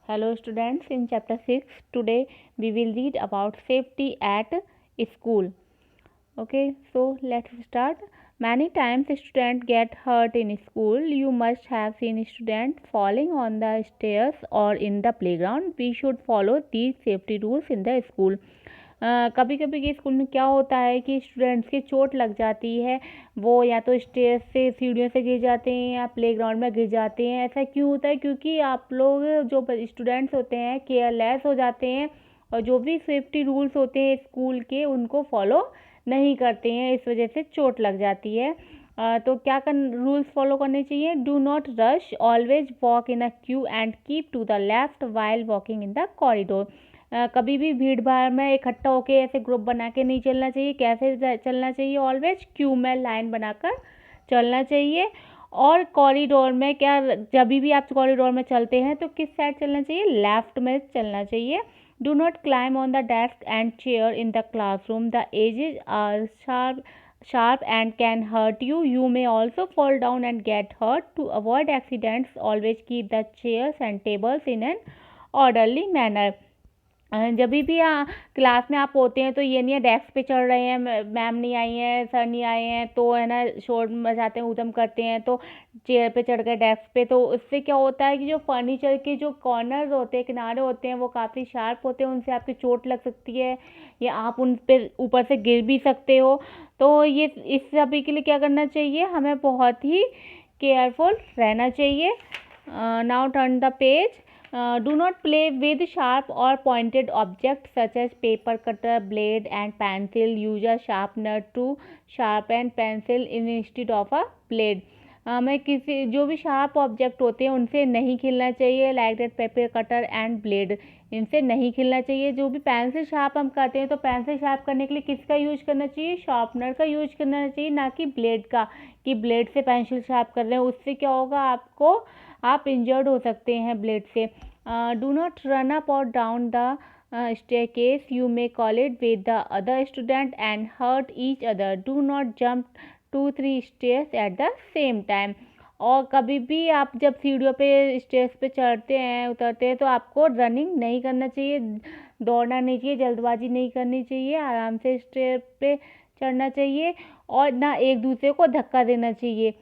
Hello students, in chapter 6 today we will read about safety at school. Okay, so let's start. Many times students get hurt in school. You must have seen students falling on the stairs or in the playground. We should follow these safety rules in the school. कभी कभी के school में क्या होता है कि students की चोट लग जाती है, वो या तो स्टेज से सीढ़ियों से गिर जाते हैं या प्लेग्राउंड में गिर जाते हैं। ऐसा क्यों होता है? क्योंकि आप लोग जो स्टूडेंट्स होते हैं केयरलेस हो जाते हैं और जो भी सेफ्टी रूल्स होते हैं स्कूल के उनको फॉलो नहीं करते हैं, इस वजह से चोट लग जाती है। तो क्या रूल्स फॉलो करने चाहिए? Do not rush, always walk in a queue and keep to the left while walking in the corridor. कभी भी भीड़ भाड़ में इकट्ठा होके ऐसे ग्रुप बना के नहीं चलना चाहिए। कैसे चलना चाहिए? ऑलवेज क्यू में लाइन बनाकर चलना चाहिए। और कॉरिडोर में क्या, जब भी आप कॉरिडोर में चलते हैं तो किस साइड चलना चाहिए? लेफ्ट में चलना चाहिए। Do not climb on the desk and chair in the classroom, the edges are sharp and can hurt you. You may also fall down and get hurt. To avoid accidents, always keep the chairs and tables in an orderly manner. जब भी class में आप होते हैं तो ये नहीं है डेस्क पे चढ़ रहे हैं, मैम नहीं आई हैं, सर नहीं आए हैं, तो है ना शोर मचाते हैं, ऊधम करते हैं, तो चेयर पे चढ़ गए डेस्क पे। तो इससे क्या होता है कि जो फर्नीचर के जो कॉर्नर्स होते हैं, किनारे होते हैं, वो काफ़ी शार्प होते हैं, उनसे आपकी चोट लग सकती है या आप उन पर ऊपर से गिर भी सकते हो। तो ये इस सभी के लिए क्या करना चाहिए? हमें बहुत ही केयरफुल रहना चाहिए। Now turn the page. Do not play with sharp or pointed objects such as paper cutter, blade and pencil. Use a sharpener to sharpen pencil instead of a blade. हमें किसी जो भी शार्प ऑब्जेक्ट होते हैं उनसे नहीं खेलना चाहिए, like that paper cutter and blade, इनसे नहीं खेलना चाहिए। जो भी पेंसिल शार्प हम करते हैं तो पेंसिल शार्प करने के लिए किसका यूज करना चाहिए? शार्पनर का यूज करना चाहिए, ना कि ब्लेड का, कि ब्लेड से पेंसिल शार्प कर रहे हैं, उससे क्या होगा, आपको आप इंजर्ड हो सकते हैं ब्लेड से। डू नॉट रन अप और down the staircase. You may collide with the other student and hurt each other. Do not jump 2-3 stairs at the same time. और कभी भी आप जब सीढ़ियों पे स्टेज पे चढ़ते हैं उतरते हैं तो आपको रनिंग नहीं करना चाहिए, दौड़ना नहीं चाहिए, जल्दबाजी नहीं करनी चाहिए, आराम से स्टेज पे चढ़ना चाहिए और ना एक दूसरे को धक्का देना चाहिए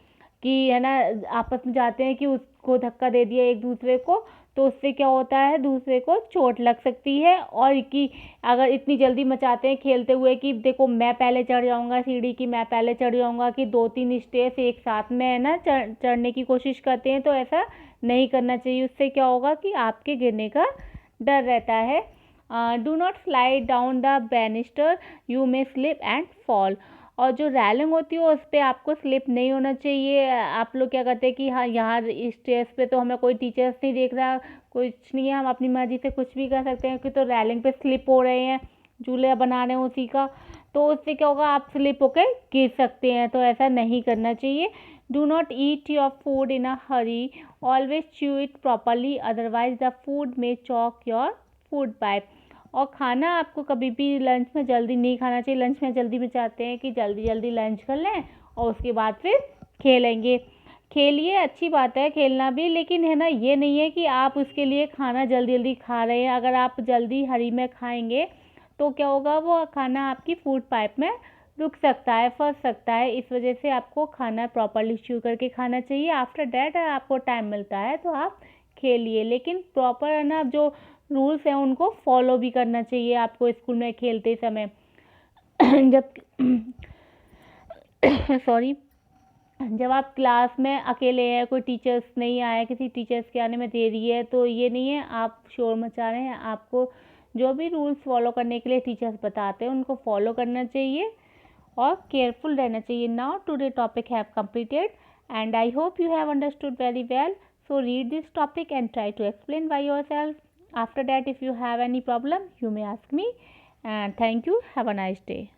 कि है ना आपस में जाते हैं कि उसको धक्का दे दिया एक दूसरे को, तो उससे क्या होता है दूसरे को चोट लग सकती है। और कि अगर इतनी जल्दी मचाते हैं खेलते हुए कि देखो मैं पहले चढ़ जाऊंगा सीढ़ी की, मैं पहले चढ़ जाऊंगा, कि 2-3 स्टेज एक साथ में है ना चढ़ने की कोशिश करते हैं, तो ऐसा नहीं करना चाहिए। उससे क्या होगा कि आपके गिरने का डर रहता है। Do not slide down the banister, you may slip and fall. और जो रैलिंग होती है उस पर आपको स्लिप नहीं होना चाहिए। आप लोग क्या करते हैं कि हाँ यहाँ स्टेज पे तो हमें कोई टीचर्स नहीं देख रहा, कुछ नहीं है, हम अपनी मर्जी से कुछ भी कर सकते हैं, कि तो रैलिंग पे स्लिप हो रहे हैं, झूले बना रहे हैं उसी का, तो उससे क्या होगा, आप स्लिप होकर गिर सकते हैं, तो ऐसा नहीं करना चाहिए। Do not eat your food in a Hari, always chew it properly, otherwise the food में चॉक योर फूड पाइप। और खाना आपको कभी भी लंच में जल्दी नहीं खाना चाहिए। लंच में जल्दी में चाहते हैं कि जल्दी जल्दी लंच कर लें और उसके बाद फिर खेलेंगे। खेलिए, अच्छी बात है खेलना भी, लेकिन है ना ये नहीं है कि आप उसके लिए खाना जल्दी जल्दी खा रहे हैं। अगर आप जल्दी हरी में खाएंगे तो क्या होगा, वो खाना आपकी फूड पाइप में रुक सकता है, फंस सकता है। इस वजह से आपको खाना प्रॉपरली च्यू करके खाना चाहिए। आफ्टर डैट आपको टाइम मिलता है तो आप खेलिए, लेकिन प्रॉपर है ना जो रूल्स हैं उनको फॉलो भी करना चाहिए आपको स्कूल में खेलते समय। जब सॉरी जब आप क्लास में अकेले हैं, कोई टीचर्स नहीं आया, किसी टीचर्स के आने में देरी है, तो ये नहीं है आप शोर मचा रहे हैं। आपको जो भी रूल्स फॉलो करने के लिए टीचर्स बताते हैं उनको फॉलो करना चाहिए और केयरफुल रहना चाहिए। Now today topic have completed and I hope you have understood very well. So read this topic and try to explain by yourself. After that, if you have any problem, you may ask me. And thank you. Have a nice day.